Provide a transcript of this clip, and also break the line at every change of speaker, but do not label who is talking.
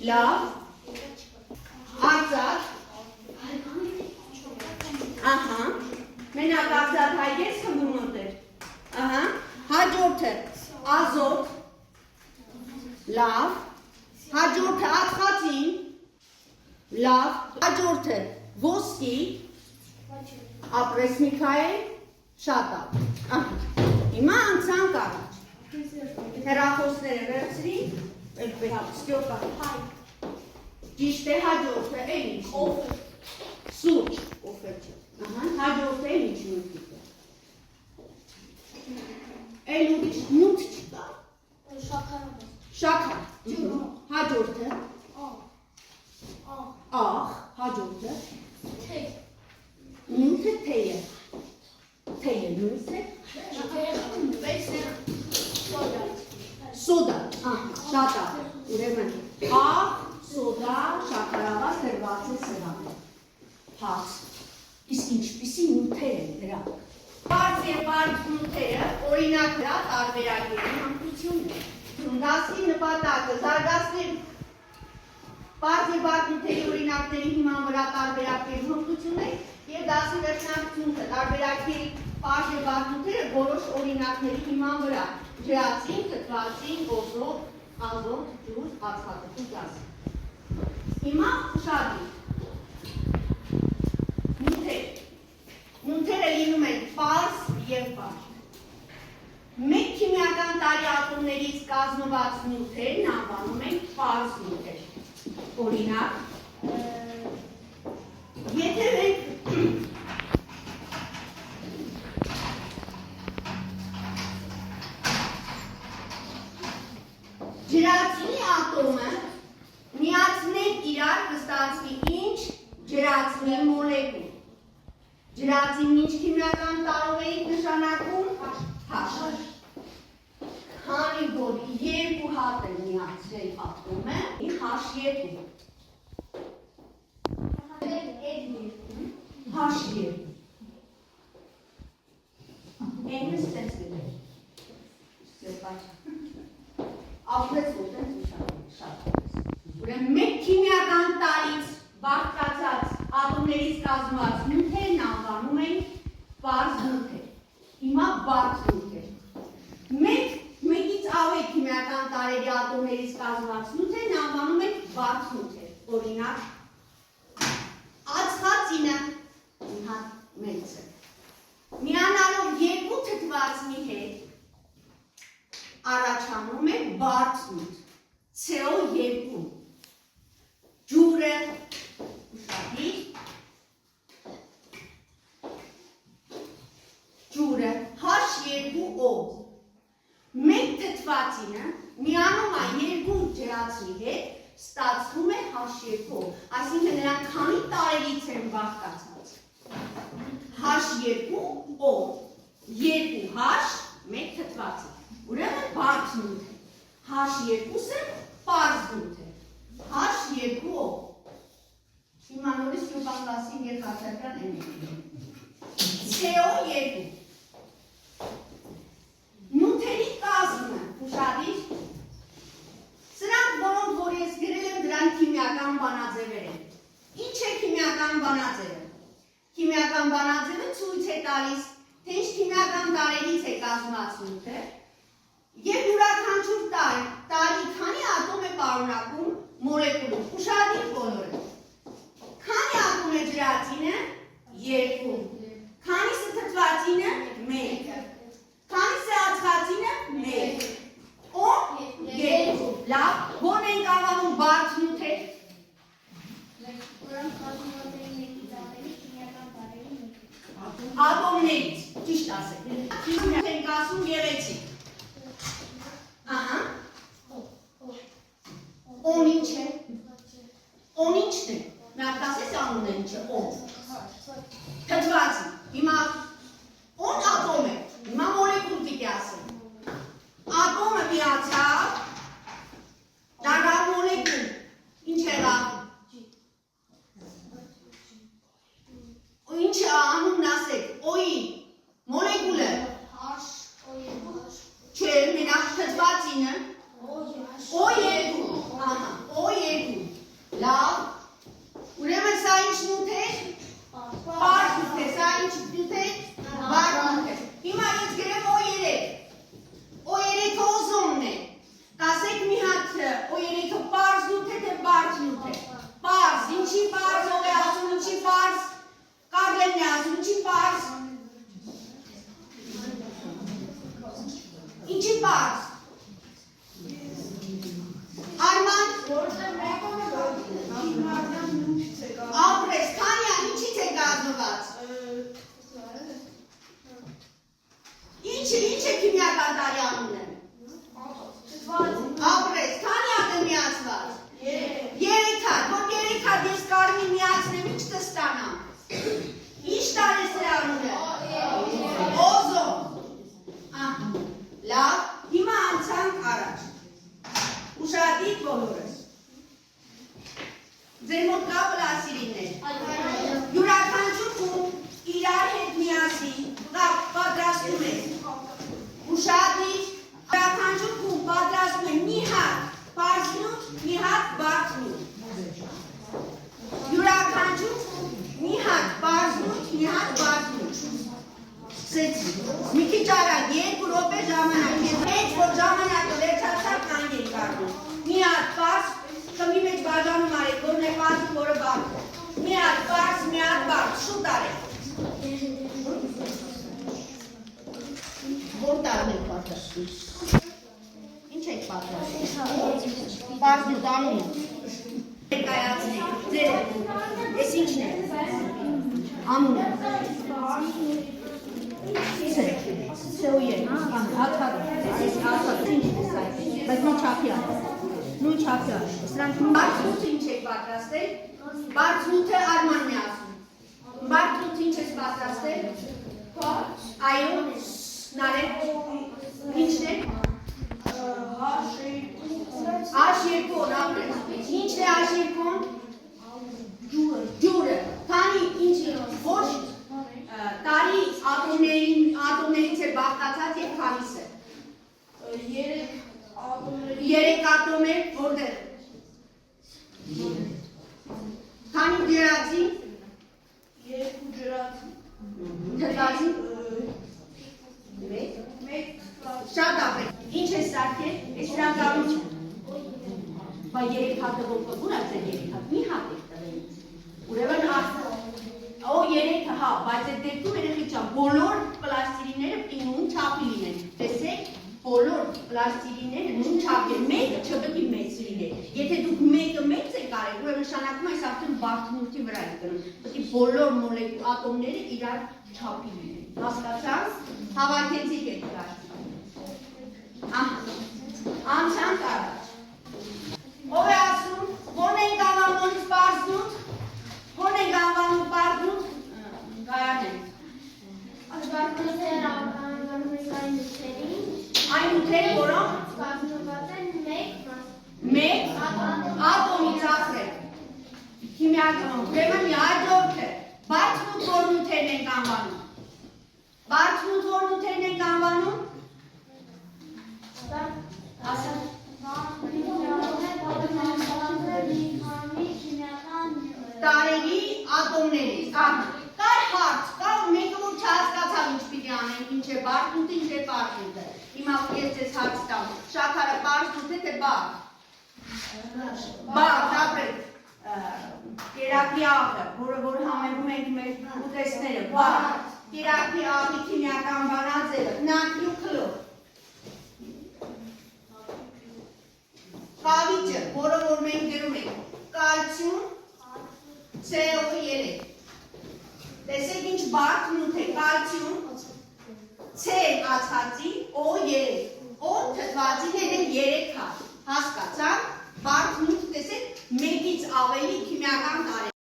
Լավ, արձակ, ահա, մենակ արձակ հայգես խմբում ոտեր, ահա, հաջորդը ազոտ, լավ, հաջորդը ածխածին, լավ, հաջորդը ոսկի, ապրես Միքայել, շատ ավ, հիմա անցանք առաջ, հեռախոսները վերցրի, ստյոպա, ճիշտ է հաջորդը, էլ ինչ, օֆեր, սուրճ, օֆեր չէ, հաջորդը էլ ինչ նույնքիտ է, էլ ուրիշ նութ չկա, շաքար, հաջորդը, աղ, հաջորդը, նյութը թեյը, նույնս է, սոդա, շատ աղ, ուրեմն, աղ, սոդա, շաքարավազ դրված է սրանը, հաց, իսկ ինչպիսի նյութեր են դրա, բարձ և բարձ նյութերը, օրինակ դրա տարբերակների հմտությունն է, դասի նպատակը, զարգացնել բարձ և բարձ նյութերի օրինակների հիման վրա տարբերակների հմտությունն է և դասի վերջնակցությունը տարբերակների բարձ և բարձ նյութերը որոշ օրինակների հիման վրա ջրածին, թթվածին, օզոտ, ազոտ, ջուր, ածխածնի գազ։ Հիմա ուշադրի։ Նյութերը լինում են պարզ և բարդ։ Մեկ քիմիական տարի ատոմներից կազմված նյութերն անվանում են պարզ նյութեր։ Օրինակ, եթե մենք ջրածինի ատոմը միացնենք իրար կստացվի ինչ ջրածինի մոլեկուլ։ Ջրածինն ինչ քիմիական տարով էինք նշանակում H։ Քանի որ երկու հատ են միացրել ատոմը, H2։ H2։ Էնը ստենց գտել։ Ապրեց ոտենց շատ։ Ուրեմն մեկ քիմիական տարից բաղկացած ատոմներից կազմված նյութերն անվանում են պարզ նյութեր։ Հիմա բարդ նյութեր։ Մեկից ավելի քիմիական տարերի ատոմներից կազմված նյութերն անվանում են բարդ նյութեր։ Օրինակ, ածխածինը մեծ է։ Միանալով երկու թթվածնի հետ առաջանում է բարդ նյութ, CO2, ջուրը, ուշադրիր, ջուրը, H2O, մեկ թթվածինը միանում է երկու ջրածնի հետ, ստացվում է H2O, այսինքն նրանք քանի տարերից են բաղկացած, H2O, 2H, մեկ թթվածին, ուրեմն բարդ նյութ է, H2-ը պարզ նյութ է, H2O, հիմա նորից ճոպանգասին և խաչարկան են CO2, նյութերի կազմը, ուշադրիր, սրանք, որոնք որ ես գրել եմ, դրանք քիմիական բանաձևեր են։ Ինչ է քիմիական բանաձևը։ Քիմիական բանաձևը ցույց է տալիս, թե ինչ քիմիական տարերից է կազմված նյութը և յուրաքանչյուր տարի քանի ատոմ է պարունակում մոլեկուլում։ Ուշադրիր բոլորը։ Քանի ատոմ է ջրածինը 2, քանիսը թթվածինը 1, քանիսը ածխածինը 1, օն 2, լավ, ո՞ն ենք անվանում բարդ նյութեր։ Ատոմներից, ճիշտ ասեք, ենք ասում գեղեցիկ։ Ահա, օն ինչ է, օն ինչն է, միատ ասես անուն է ինչ է, օն, թթվածին, հիմա օն ատոմ է, հիմա մոլեկուլ պիտի ասեմ, ատոմը միացավ, դարավ մոլեկուլ, ինչ եղավ, ինչ անունն ասեք, օի, մոլեկուլը, չէ, մենակ թթվածինը, O2, ահա, O2, Ապրես, քանի ինչից է կազմված։ Ինչ է քիմիական տարի անունը։ Ապրես, քանի հատ է միացված։ 3 հատ, որ 3 հատ ես կարմիր միացնեմ, ինչ կստանամ։ Ինչ տար է սրա անունը։ Օզոն։ Լավ, հիմա անցանք առաջ։ Ուշադիր բոլորս։ Ձեր մոտ կա պլաստիլիններ։ Յուրաքանչյուր խումբ իրար հետ միասին պատրաստում է։ Ուշադիր, յուրաքանչյուր խումբ պատրաստում է մի հատ բարձնուտ, մի հատ բարձնուտ։ Յուրաքանչյուր մի հատ բարձնուտ, մի հատ բարձնուտ։ Մի քիչ արագ, 2 րոպե ժամանակ, հենց որ ժամանակը վերջացավ կան երկարնում։ Մի հատ բարձ, խմի մեջ բաժանում արեք, որն է բարձ, որը բարձ։ Մի հատ բարձ, մի հատ բարձ, շուտ արեք։ Որ տարն եք պատրաստում։ Ինչ եք պատրաստում։ Բարձ ու տանում։ Կայացնեք, ձեր, ես ինչն է։ Անուն է։ Սեույեր, հատվագ, բայց նույն չափի է, նույն չափի է, սրանք բարձնութը ինչ եք պատրաստել, բարձնութը արմանն է ասում, բարձնութը ինչ ես պատրաստել, այո, նարեք, ինչն է, H2-ն ապրես, ինչն է H2-ն, ջուրը, քանի ինչ ոչ, տարի ատոմներից է բաղկացած և քանիսը։ 3 ատոմեր, որտեղ։ Քանի ջրածի։ 2 ջրածի։ Թթվածի։ 1։ Շատ ապրեք։ Ինչ է սարքել, ես դրանք անում չեմ։ Բա 3 հատը ոնք ուր է ձեր 3 հատ, մի հատ եք տվել։ Ուրևն Օ 3, հա, բայց այդ դեպքում երեխի չան, բոլոր պլաստիլինները նույն չափի լինեն, տեսեք, բոլոր պլաստիլինները նույն չափի են, մեկը չպետք է մեծ լինի, եթե դուք մեկը մեծ եք արել, ուրեմն նշանակում է այս արդեն բարձնորդի վրա եք դնում, պետք է բոլոր ատոմները իրար չափի լինեն, հասկացանք, հավաքեցիք եք անցանք առաջ, ով է ասում, որն ենք անվանում բարձնութ, որն ենք անվանում բարձնութ, գայանենք։ Այն նյութերը, որոնք մեկ ատոմից ասել, քիմիական, ուրեմն հաջորդը, բարձնութ որ նյութերն ենք անվանում, բարձնութ որ նյութերն ենք անվանում, տարերի ատոմներից, կար հարց, կար մեկը որ չհասկացավ ինչ պիտի անենք, ինչ է բարձնութը, ինչ է պարզնութը, հիմա ես ձեզ հարց տամ, շաքարը պարզնութ է, թե բարձ, ապրեք, կերակի աղը, որը որ համերում ենք մեր ուտեսները, բարձ, կերակի աղի քիմիական բանաձևը, նատրիում քլոր, կավիճը, որը որ մենք գրում ենք, կալցիում, CO3, տեսեք ինչ բարձնութ է, կալցիում, C ացածի, O3, O թթվածիները 3 հատ, հասկացանք, բարձնութ տեսեք մեկից ավելի քիմիական տարի